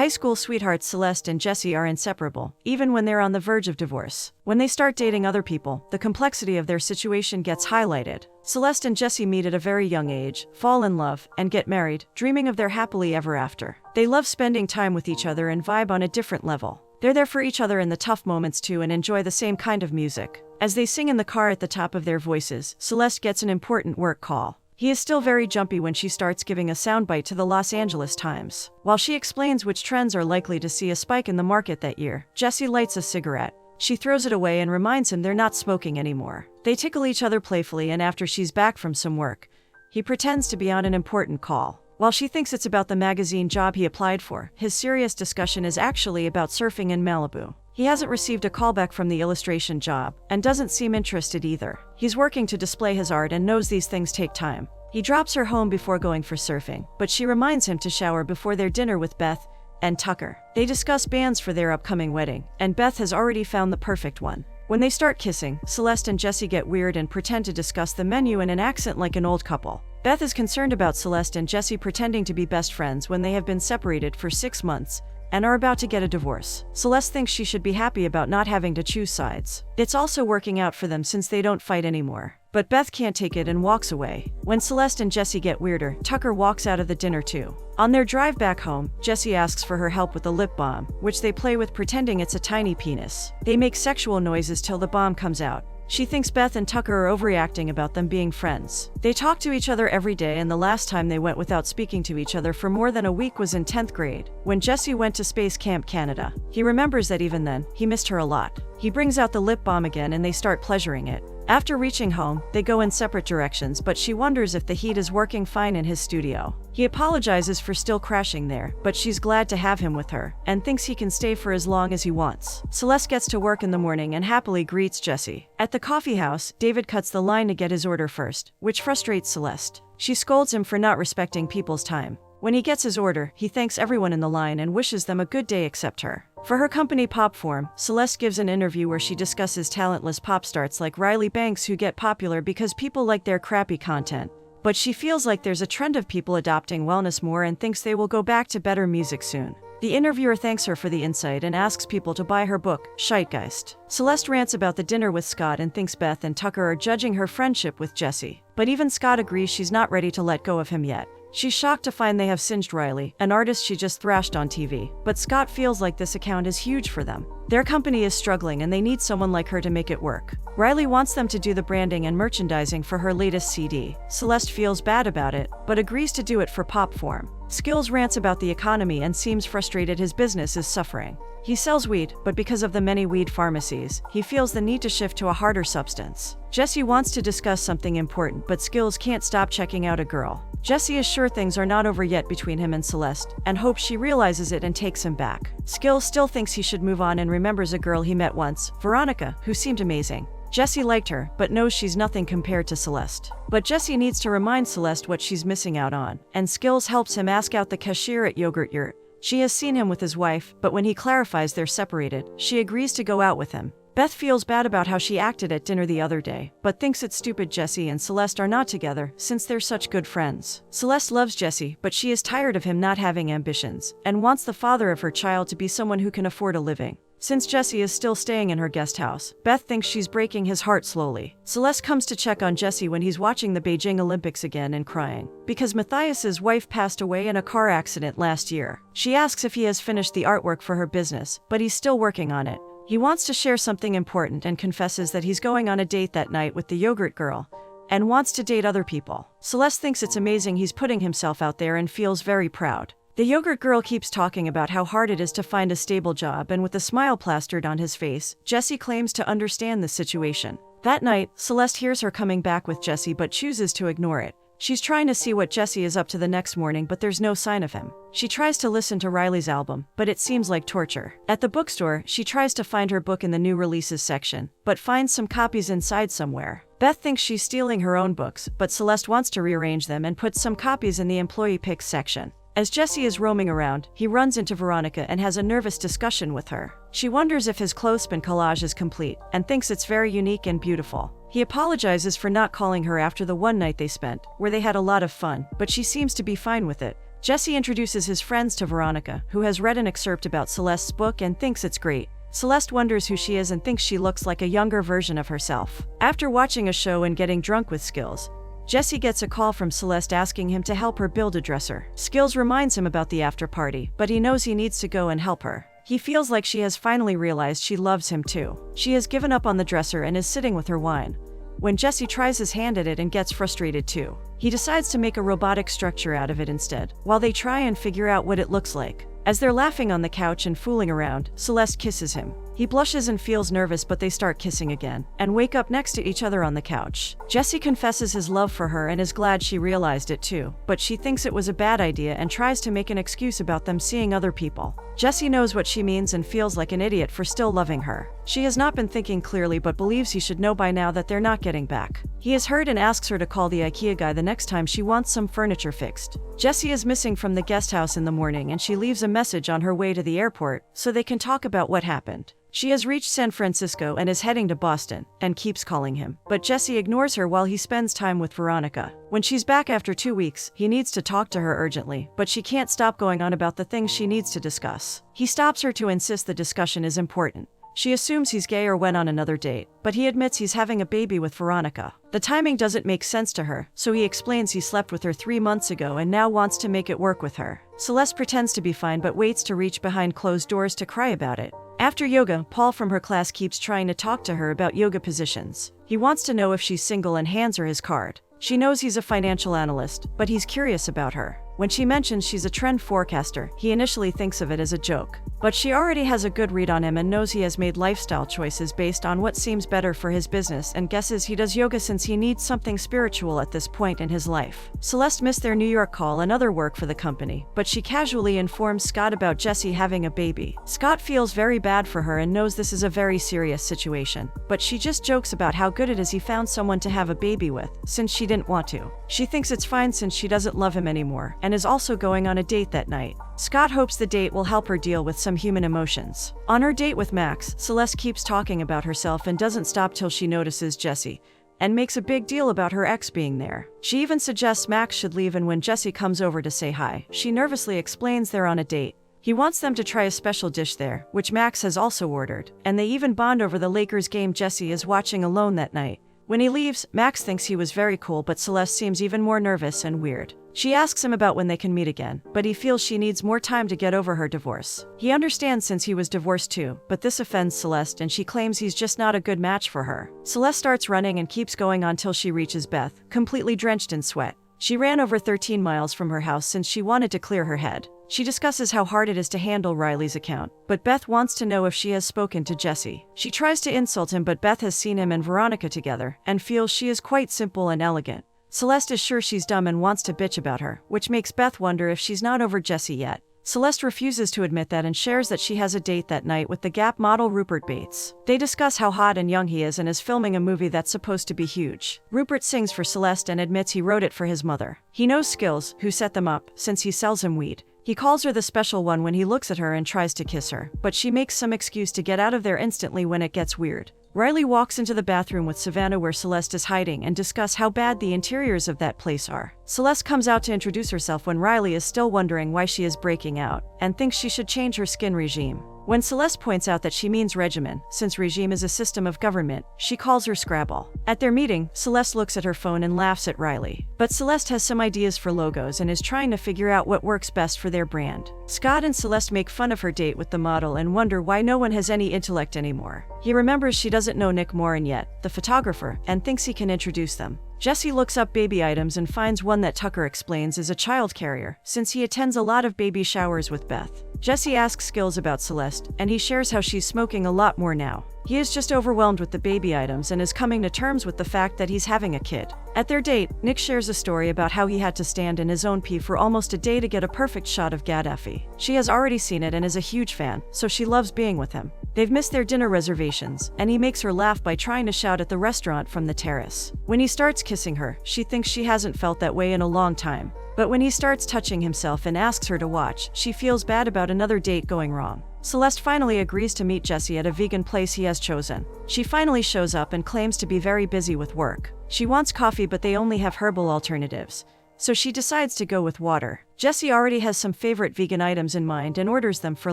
High school sweethearts Celeste and Jesse are inseparable, even when they're on the verge of divorce. When they start dating other people, the complexity of their situation gets highlighted. Celeste and Jesse meet at a very young age, fall in love, and get married, dreaming of their happily ever after. They love spending time with each other and vibe on a different level. They're there for each other in the tough moments too and enjoy the same kind of music. As they sing in the car at the top of their voices, Celeste gets an important work call. He is still very jumpy when she starts giving a soundbite to the Los Angeles Times. While she explains which trends are likely to see a spike in the market that year, Jesse lights a cigarette. She throws it away and reminds him they're not smoking anymore. They tickle each other playfully, and after she's back from some work, he pretends to be on an important call. While she thinks it's about the magazine job he applied for, his serious discussion is actually about surfing in Malibu. He hasn't received a callback from the illustration job, and doesn't seem interested either. He's working to display his art and knows these things take time. He drops her home before going for surfing, but she reminds him to shower before their dinner with Beth and Tucker. They discuss bands for their upcoming wedding, and Beth has already found the perfect one. When they start kissing, Celeste and Jesse get weird and pretend to discuss the menu in an accent like an old couple. Beth is concerned about Celeste and Jesse pretending to be best friends when they have been separated for 6 months and are about to get a divorce. Celeste thinks she should be happy about not having to choose sides. It's also working out for them since they don't fight anymore. But Beth can't take it and walks away. When Celeste and Jesse get weirder, Tucker walks out of the dinner too. On their drive back home, Jesse asks for her help with the lip balm, which they play with pretending it's a tiny penis. They make sexual noises till the bomb comes out. She thinks Beth and Tucker are overreacting about them being friends. They talk to each other every day, and the last time they went without speaking to each other for more than a week was in 10th grade, when Jesse went to Space Camp Canada. He remembers that even then, he missed her a lot. He brings out the lip balm again and they start pleasuring it. After reaching home, they go in separate directions, but she wonders if the heat is working fine in his studio. He apologizes for still crashing there, but she's glad to have him with her, and thinks he can stay for as long as he wants. Celeste gets to work in the morning and happily greets Jesse. At the coffee house, David cuts the line to get his order first, which frustrates Celeste. She scolds him for not respecting people's time. When he gets his order, he thanks everyone in the line and wishes them a good day except her. For her company Popform, Celeste gives an interview where she discusses talentless pop stars like Riley Banks who get popular because people like their crappy content. But she feels like there's a trend of people adopting wellness more and thinks they will go back to better music soon. The interviewer thanks her for the insight and asks people to buy her book, Scheitgeist. Celeste rants about the dinner with Scott and thinks Beth and Tucker are judging her friendship with Jesse. But even Scott agrees she's not ready to let go of him yet. She's shocked to find they have singed Riley, an artist she just thrashed on TV, but Scott feels like this account is huge for them. Their company is struggling and they need someone like her to make it work. Riley wants them to do the branding and merchandising for her latest CD. Celeste feels bad about it, but agrees to do it for Popform. Skills rants about the economy and seems frustrated his business is suffering. He sells weed, but because of the many weed pharmacies, he feels the need to shift to a harder substance. Jesse wants to discuss something important, but Skills can't stop checking out a girl. Jesse is sure things are not over yet between him and Celeste, and hopes she realizes it and takes him back. Skills still thinks he should move on and remembers a girl he met once, Veronica, who seemed amazing. Jesse liked her, but knows she's nothing compared to Celeste. But Jesse needs to remind Celeste what she's missing out on, and Skills helps him ask out the cashier at Yogurt Yurt. She has seen him with his wife, but when he clarifies they're separated, she agrees to go out with him. Beth feels bad about how she acted at dinner the other day, but thinks it's stupid Jesse and Celeste are not together since they're such good friends. Celeste loves Jesse, but she is tired of him not having ambitions, and wants the father of her child to be someone who can afford a living. Since Jesse is still staying in her guest house, Beth thinks she's breaking his heart slowly. Celeste comes to check on Jesse when he's watching the Beijing Olympics again and crying, because Matthias's wife passed away in a car accident last year. She asks if he has finished the artwork for her business, but he's still working on it. He wants to share something important and confesses that he's going on a date that night with the yogurt girl, and wants to date other people. Celeste thinks it's amazing he's putting himself out there and feels very proud. The yogurt girl keeps talking about how hard it is to find a stable job, and with a smile plastered on his face, Jesse claims to understand the situation. That night, Celeste hears her coming back with Jesse but chooses to ignore it. She's trying to see what Jesse is up to the next morning, but there's no sign of him. She tries to listen to Riley's album, but it seems like torture. At the bookstore, she tries to find her book in the new releases section, but finds some copies inside somewhere. Beth thinks she's stealing her own books, but Celeste wants to rearrange them and put some copies in the employee picks section. As Jesse is roaming around, he runs into Veronica and has a nervous discussion with her. She wonders if his clothespin collage is complete, and thinks it's very unique and beautiful. He apologizes for not calling her after the one night they spent, where they had a lot of fun, but she seems to be fine with it. Jesse introduces his friends to Veronica, who has read an excerpt about Celeste's book and thinks it's great. Celeste wonders who she is and thinks she looks like a younger version of herself. After watching a show and getting drunk with Skills, Jesse gets a call from Celeste asking him to help her build a dresser. Skills reminds him about the after party, but he knows he needs to go and help her. He feels like she has finally realized she loves him too. She has given up on the dresser and is sitting with her wine, when Jesse tries his hand at it and gets frustrated too. He decides to make a robotic structure out of it instead, while they try and figure out what it looks like. As they're laughing on the couch and fooling around, Celeste kisses him. He blushes and feels nervous, but they start kissing again, and wake up next to each other on the couch. Jesse confesses his love for her and is glad she realized it too, but she thinks it was a bad idea and tries to make an excuse about them seeing other people. Jesse knows what she means and feels like an idiot for still loving her. She has not been thinking clearly but believes he should know by now that they're not getting back. He is hurt and asks her to call the IKEA guy the next time she wants some furniture fixed. Jesse is missing from the guest house in the morning and she leaves a message on her way to the airport so they can talk about what happened. She has reached San Francisco and is heading to Boston, and keeps calling him. But Jesse ignores her while he spends time with Veronica. When she's back after 2 weeks, he needs to talk to her urgently, but she can't stop going on about the things she needs to discuss. He stops her to insist the discussion is important. She assumes he's gay or went on another date, but he admits he's having a baby with Veronica. The timing doesn't make sense to her, so he explains he slept with her 3 months ago and now wants to make it work with her. Celeste pretends to be fine but waits to reach behind closed doors to cry about it. After yoga, Paul from her class keeps trying to talk to her about yoga positions. He wants to know if she's single and hands her his card. She knows he's a financial analyst, but he's curious about her. When she mentions she's a trend forecaster, he initially thinks of it as a joke. But she already has a good read on him and knows he has made lifestyle choices based on what seems better for his business and guesses he does yoga since he needs something spiritual at this point in his life. Celeste missed their New York call and other work for the company, but she casually informs Scott about Jesse having a baby. Scott feels very bad for her and knows this is a very serious situation, but she just jokes about how good it is he found someone to have a baby with, since she didn't want to. She thinks it's fine since she doesn't love him anymore, and is also going on a date that night. Scott hopes the date will help her deal with some human emotions. On her date with Max, Celeste keeps talking about herself and doesn't stop till she notices Jesse, and makes a big deal about her ex being there. She even suggests Max should leave, and when Jesse comes over to say hi, she nervously explains they're on a date. He wants them to try a special dish there, which Max has also ordered, and they even bond over the Lakers game Jesse is watching alone that night. When he leaves, Max thinks he was very cool, but Celeste seems even more nervous and weird. She asks him about when they can meet again, but he feels she needs more time to get over her divorce. He understands since he was divorced too, but this offends Celeste and she claims he's just not a good match for her. Celeste starts running and keeps going on till she reaches Beth, completely drenched in sweat. She ran over 13 miles from her house since she wanted to clear her head. She discusses how hard it is to handle Riley's account, but Beth wants to know if she has spoken to Jesse. She tries to insult him, but Beth has seen him and Veronica together, and feels she is quite simple and elegant. Celeste is sure she's dumb and wants to bitch about her, which makes Beth wonder if she's not over Jesse yet. Celeste refuses to admit that and shares that she has a date that night with the Gap model Rupert Bates. They discuss how hot and young he is and is filming a movie that's supposed to be huge. Rupert sings for Celeste and admits he wrote it for his mother. He knows Skills, who set them up, since he sells him weed. He calls her the special one when he looks at her and tries to kiss her, but she makes some excuse to get out of there instantly when it gets weird. Riley walks into the bathroom with Savannah where Celeste is hiding and discuss how bad the interiors of that place are. Celeste comes out to introduce herself when Riley is still wondering why she is breaking out, and thinks she should change her skin regime. When Celeste points out that she means regimen, since regime is a system of government, she calls her Scrabble. At their meeting, Celeste looks at her phone and laughs at Riley. But Celeste has some ideas for logos and is trying to figure out what works best for their brand. Scott and Celeste make fun of her date with the model and wonder why no one has any intellect anymore. He remembers she doesn't know Nick Moran yet, the photographer, and thinks he can introduce them. Jesse looks up baby items and finds one that Tucker explains is a child carrier, since he attends a lot of baby showers with Beth. Jesse asks Skills about Celeste, and he shares how she's smoking a lot more now. He is just overwhelmed with the baby items and is coming to terms with the fact that he's having a kid. At their date, Nick shares a story about how he had to stand in his own pee for almost a day to get a perfect shot of Gaddafi. She has already seen it and is a huge fan, so she loves being with him. They've missed their dinner reservations, and he makes her laugh by trying to shout at the restaurant from the terrace. When he starts kissing her, she thinks she hasn't felt that way in a long time. But when he starts touching himself and asks her to watch, she feels bad about another date going wrong. Celeste finally agrees to meet Jesse at a vegan place he has chosen. She finally shows up and claims to be very busy with work. She wants coffee, but they only have herbal alternatives. so she decides to go with water. Jessie already has some favorite vegan items in mind and orders them for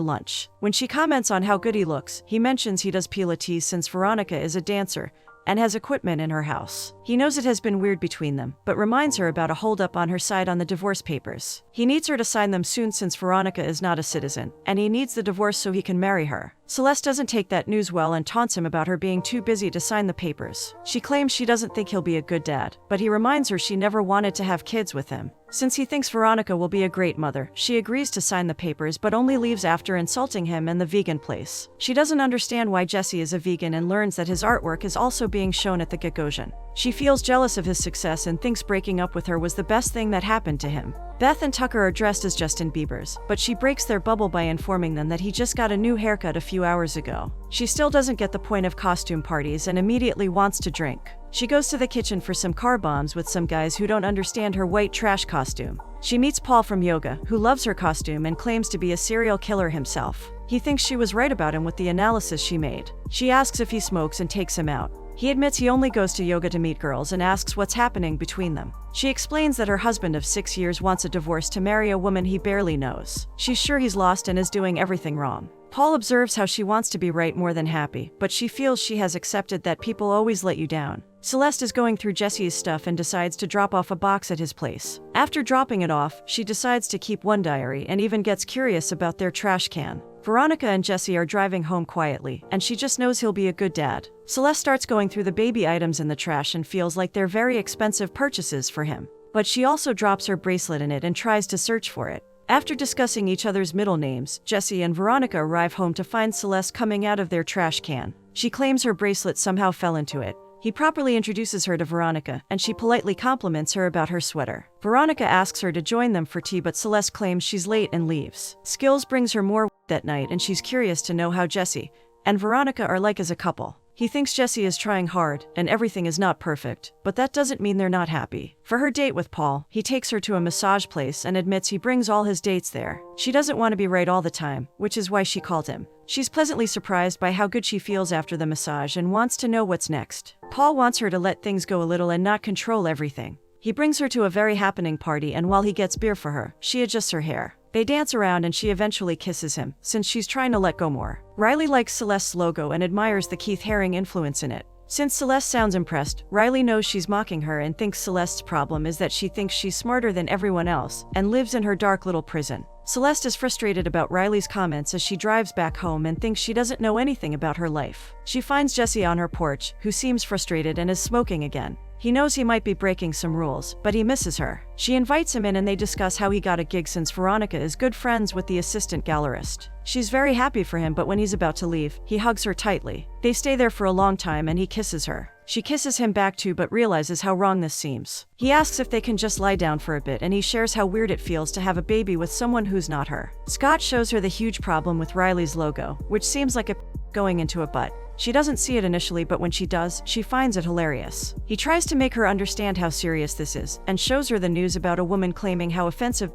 lunch. When she comments on how good he looks, he mentions he does Pilates since Veronica is a dancer and has equipment in her house. He knows it has been weird between them, but reminds her about a holdup on her side on the divorce papers. He needs her to sign them soon since Veronica is not a citizen, and he needs the divorce so he can marry her. Celeste doesn't take that news well and taunts him about her being too busy to sign the papers. She claims she doesn't think he'll be a good dad, but he reminds her she never wanted to have kids with him. Since he thinks Veronica will be a great mother, she agrees to sign the papers but only leaves after insulting him and the vegan place. She doesn't understand why Jessie is a vegan and learns that his artwork is also being shown at the Gagosian. She feels jealous of his success and thinks breaking up with her was the best thing that happened to him. Beth and Tucker are dressed as Justin Bieber's, but she breaks their bubble by informing them that he just got a new haircut a few hours ago. She still doesn't get the point of costume parties and immediately wants to drink. She goes to the kitchen for some car bombs with some guys who don't understand her white trash costume. She meets Paul from yoga, who loves her costume and claims to be a serial killer himself. He thinks she was right about him with the analysis she made. She asks if he smokes and takes him out. He admits he only goes to yoga to meet girls and asks what's happening between them. She explains that her husband of 6 years wants a divorce to marry a woman he barely knows. She's sure he's lost and is doing everything wrong. Paul observes how she wants to be right more than happy, but she feels she has accepted that people always let you down. Celeste is going through Jessie's stuff and decides to drop off a box at his place. After dropping it off, she decides to keep one diary and even gets curious about their trash can. Veronica and Jessie are driving home quietly, and she just knows he'll be a good dad. Celeste starts going through the baby items in the trash and feels like they're very expensive purchases for him. But she also drops her bracelet in it and tries to search for it. After discussing each other's middle names, Jessie and Veronica arrive home to find Celeste coming out of their trash can. She claims her bracelet somehow fell into it. He properly introduces her to Veronica, and she politely compliments her about her sweater. Veronica asks her to join them for tea, but Celeste claims she's late and leaves. Skills brings her more that night, and she's curious to know how Jessie and Veronica are like as a couple. He thinks Jessie is trying hard, and everything is not perfect, but that doesn't mean they're not happy. For her date with Paul, he takes her to a massage place and admits he brings all his dates there. She doesn't want to be right all the time, which is why she called him. She's pleasantly surprised by how good she feels after the massage and wants to know what's next. Paul wants her to let things go a little and not control everything. He brings her to a very happening party, and while he gets beer for her, she adjusts her hair. They dance around and she eventually kisses him, since she's trying to let go more. Riley likes Celeste's logo and admires the Keith Haring influence in it. Since Celeste sounds impressed, Riley knows she's mocking her and thinks Celeste's problem is that she thinks she's smarter than everyone else and lives in her dark little prison. Celeste is frustrated about Riley's comments as she drives back home and thinks she doesn't know anything about her life. She finds Jessie on her porch, who seems frustrated and is smoking again. He knows he might be breaking some rules, but he misses her. She invites him in and they discuss how he got a gig since Veronica is good friends with the assistant gallerist. She's very happy for him, but when he's about to leave, he hugs her tightly. They stay there for a long time and he kisses her. She kisses him back too, but realizes how wrong this seems. He asks if they can just lie down for a bit, and he shares how weird it feels to have a baby with someone who's not her. Scott shows her the huge problem with Riley's logo, which seems like a going into a butt. She doesn't see it initially, but when she does, she finds it hilarious. He tries to make her understand how serious this is, and shows her the news about a woman claiming how offensive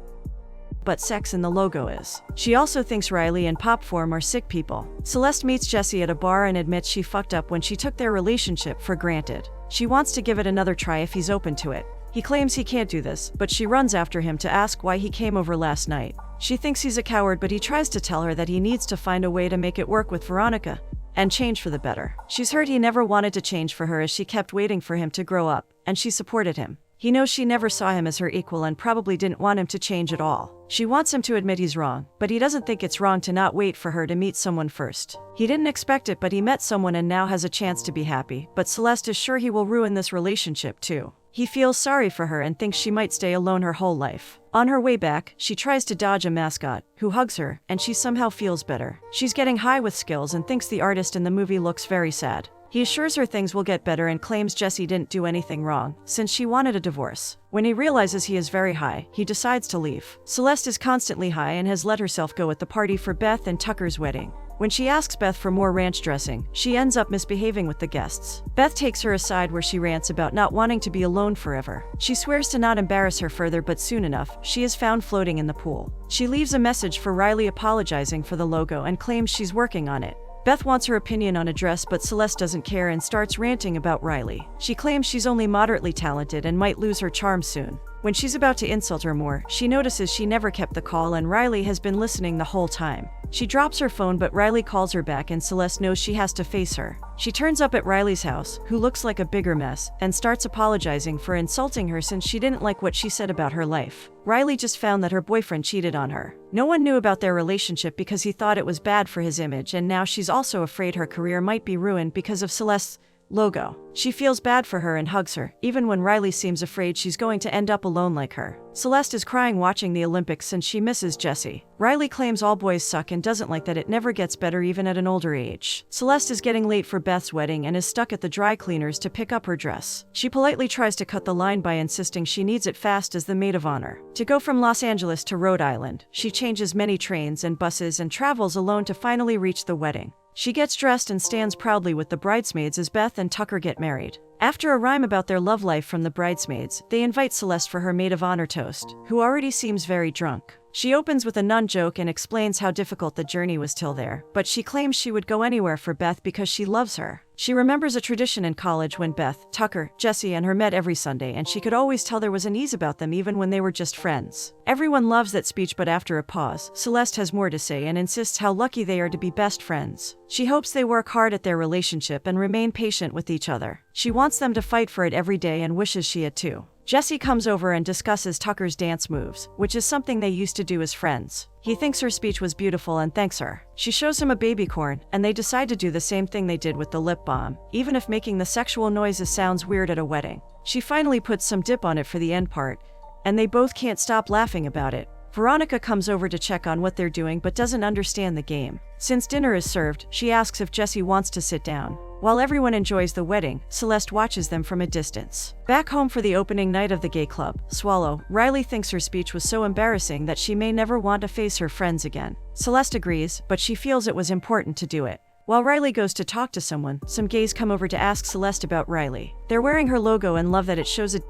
but sex in the logo is. She also thinks Riley and Popform are sick people. Celeste meets Jessie at a bar and admits she fucked up when she took their relationship for granted. She wants to give it another try if he's open to it. He claims he can't do this, but she runs after him to ask why he came over last night. She thinks he's a coward, but he tries to tell her that he needs to find a way to make it work with Veronica and change for the better. She's heard he never wanted to change for her as she kept waiting for him to grow up, and she supported him. He knows she never saw him as her equal and probably didn't want him to change at all. She wants him to admit he's wrong, but he doesn't think it's wrong to not wait for her to meet someone first. He didn't expect it, but he met someone and now has a chance to be happy, but Celeste is sure he will ruin this relationship too. He feels sorry for her and thinks she might stay alone her whole life. On her way back, she tries to dodge a mascot, who hugs her, and she somehow feels better. She's getting high with Skills and thinks the artist in the movie looks very sad. He assures her things will get better and claims Jessie didn't do anything wrong, since she wanted a divorce. When he realizes he is very high, he decides to leave. Celeste is constantly high and has let herself go at the party for Beth and Tucker's wedding. When she asks Beth for more ranch dressing, she ends up misbehaving with the guests. Beth takes her aside where she rants about not wanting to be alone forever. She swears to not embarrass her further, but soon enough, she is found floating in the pool. She leaves a message for Riley apologizing for the logo and claims she's working on it. Beth wants her opinion on a dress, but Celeste doesn't care and starts ranting about Riley. She claims she's only moderately talented and might lose her charm soon. When she's about to insult her more, she notices she never kept the call and Riley has been listening the whole time. She drops her phone but Riley calls her back and Celeste knows she has to face her. She turns up at Riley's house, who looks like a bigger mess, and starts apologizing for insulting her since she didn't like what she said about her life. Riley just found that her boyfriend cheated on her. No one knew about their relationship because he thought it was bad for his image, and now she's also afraid her career might be ruined because of Celeste's logo. She feels bad for her and hugs her, even when Riley seems afraid she's going to end up alone like her. Celeste is crying watching the Olympics since she misses Jesse. Riley claims all boys suck and doesn't like that it never gets better even at an older age. Celeste is getting late for Beth's wedding and is stuck at the dry cleaners to pick up her dress. She politely tries to cut the line by insisting she needs it fast as the maid of honor. To go from Los Angeles to Rhode Island, she changes many trains and buses and travels alone to finally reach the wedding. She gets dressed and stands proudly with the bridesmaids as Beth and Tucker get married. After a rhyme about their love life from the bridesmaids, they invite Celeste for her maid of honor toast, who already seems very drunk. She opens with a nun joke and explains how difficult the journey was till there, but she claims she would go anywhere for Beth because she loves her. She remembers a tradition in college when Beth, Tucker, Jesse, and her met every Sunday, and she could always tell there was an ease about them even when they were just friends. Everyone loves that speech, but after a pause, Celeste has more to say and insists how lucky they are to be best friends. She hopes they work hard at their relationship and remain patient with each other. She wants them to fight for it every day and wishes she had too. Jesse comes over and discusses Tucker's dance moves, which is something they used to do as friends. He thinks her speech was beautiful and thanks her. She shows him a baby corn, and they decide to do the same thing they did with the lip balm, even if making the sexual noises sounds weird at a wedding. She finally puts some dip on it for the end part, and they both can't stop laughing about it. Veronica comes over to check on what they're doing but doesn't understand the game. Since dinner is served, she asks if Jesse wants to sit down. While everyone enjoys the wedding, Celeste watches them from a distance. Back home for the opening night of the gay club, Swallow, Riley thinks her speech was so embarrassing that she may never want to face her friends again. Celeste agrees, but she feels it was important to do it. While Riley goes to talk to someone, some gays come over to ask Celeste about Riley. They're wearing her logo and love that it shows it.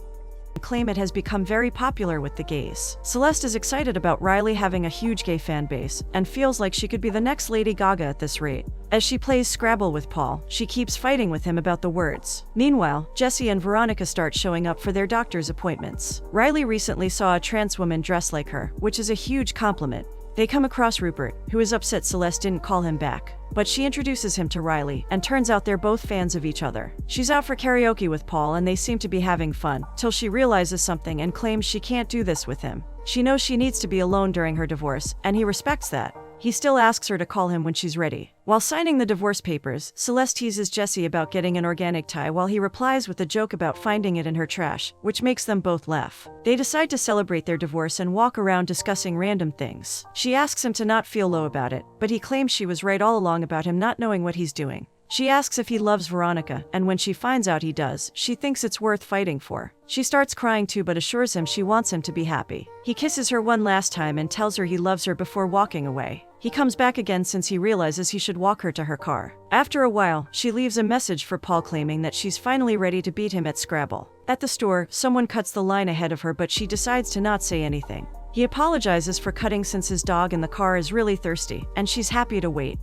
Claim it has become very popular with the gays. Celeste is excited about Riley having a huge gay fan base and feels like she could be the next Lady Gaga at this rate. As she plays Scrabble with Paul, she keeps fighting with him about the words. Meanwhile, Jesse and Veronica start showing up for their doctor's appointments. Riley recently saw a trans woman dressed like her, which is a huge compliment. They come across Rupert, who is upset Celeste didn't call him back. But she introduces him to Riley, and turns out they're both fans of each other. She's out for karaoke with Paul and they seem to be having fun, till she realizes something and claims she can't do this with him. She knows she needs to be alone during her divorce, and he respects that. He still asks her to call him when she's ready. While signing the divorce papers, Celeste teases Jesse about getting an organic tie while he replies with a joke about finding it in her trash, which makes them both laugh. They decide to celebrate their divorce and walk around discussing random things. She asks him to not feel low about it, but he claims she was right all along about him not knowing what he's doing. She asks if he loves Veronica, and when she finds out he does, she thinks it's worth fighting for. She starts crying too but assures him she wants him to be happy. He kisses her one last time and tells her he loves her before walking away. He comes back again since he realizes he should walk her to her car. After a while, she leaves a message for Paul claiming that she's finally ready to beat him at Scrabble. At the store, someone cuts the line ahead of her but she decides to not say anything. He apologizes for cutting since his dog in the car is really thirsty, and she's happy to wait.